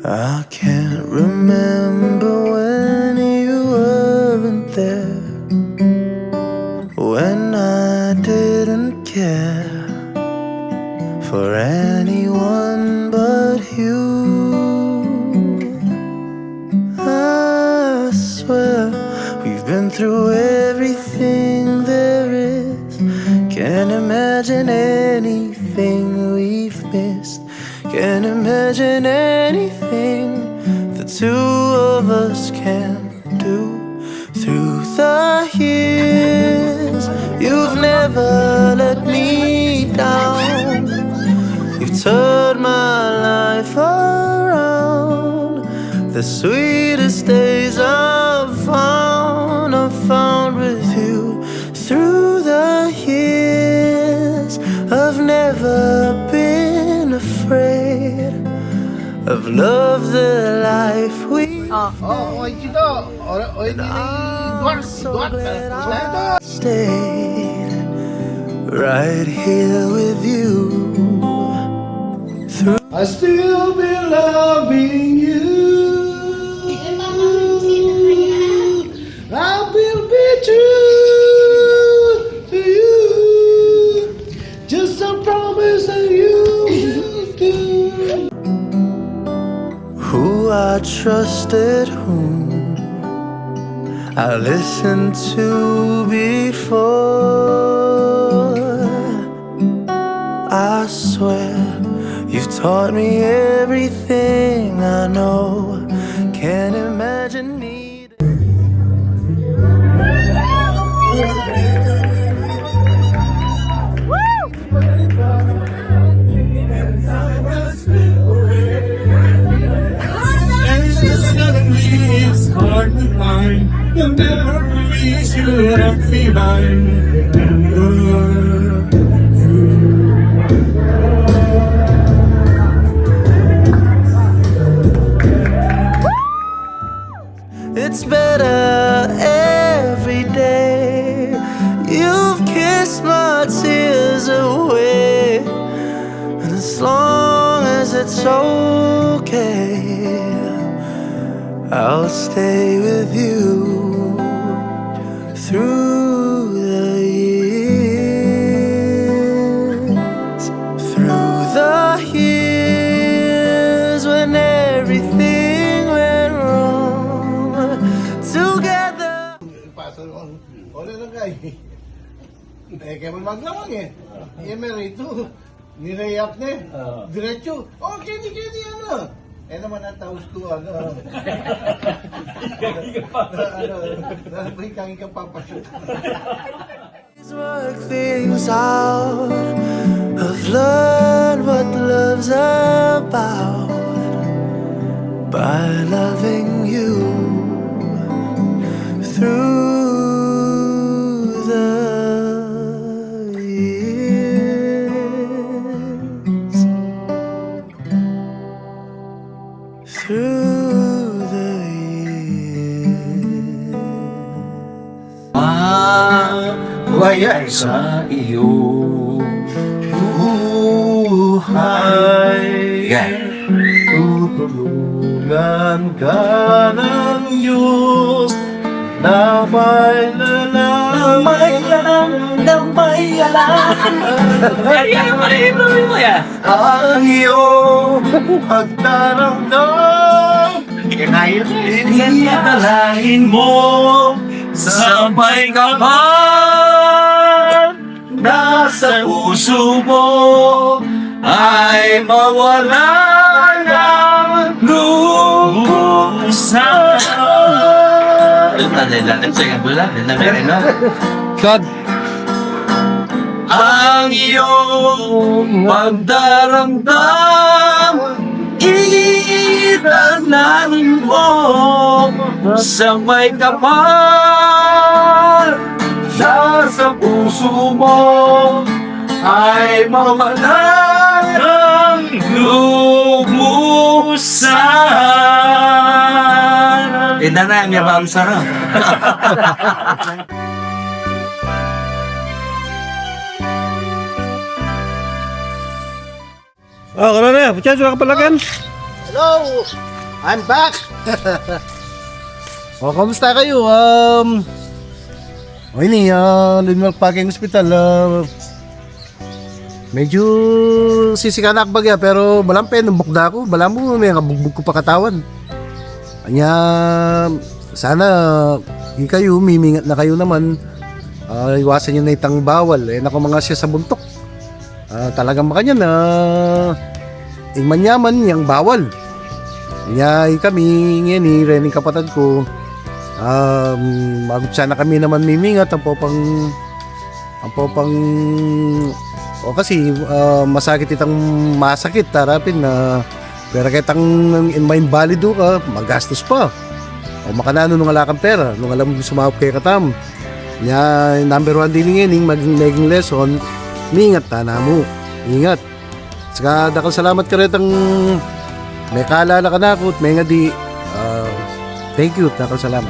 I can't remember when you weren't there, when I didn't care for anyone but you. I swear we've been through everything there is. Can't imagine anything we've missed. Can't imagine anything the two of us can do. Through the years, you've never let me down. You've turned my life around. The sweetest days I've found with you. Through the years, I've never been afraid of love, the life we stayed right here with you. I still be loving you. I will be true to you. Just a promise that you will do. Who I trusted, whom I listened to before. I swear you've taught me everything I know. Can't imagine needing. It's hard to find the memories you left behind. It's better every day. You've kissed my tears away, and as long as it's okay, I'll stay with you through the years. Through the years when everything went wrong. Together. Ole lang kay. Kaya man maglamang Emerito. Nireyap ne. Diretso. Okay, di ano. Naman ang taos ko, may kangin ka papashoot. Work things out. I've learned what love's about by loving you through the years. Through the years. Waya'y sa iyong buhay. Tutulungan ka ng Diyos na may lalang. Ang iyong pagdaramdam, inidalahin mo sabay ka man. Nasa puso mo ay mawala ng lubusan. Ang iyong pagdaramdam, idalahin mo sa may kapal. Sa puso mo ay mawala ng lubusan. Ina na, may bamsa na. Oh, kalau ni, pecah juga kepala kan? Hello! I'm back! O, kamusta kayo? Ini, Landmark Parking Hospital. Medyo sisikanak bagya pero malampen, numbok na ako. Bala mo, may kabugbog ko pa katawan. Kanya, sana, kayo, mimingat na kayo naman. Iwasan nyo na itang bawal. Nako mga siya sa buntok. Talagang makanya na ingmanyaman yang bawal. Kaya kami ngayon rening kapatid ko bago sana kami naman mimingat ang popang o kasi masakit itang masakit tarapin na pero kitang invalido ka magastos pa o makanano nung alakang pera nung alam mo sumahop kay katam kaya number 1 din ngayon maging lesson mingat na mo ingat saka dakal salamat ka rin may kaalala ka na ako at may nga di thank you dakal salamat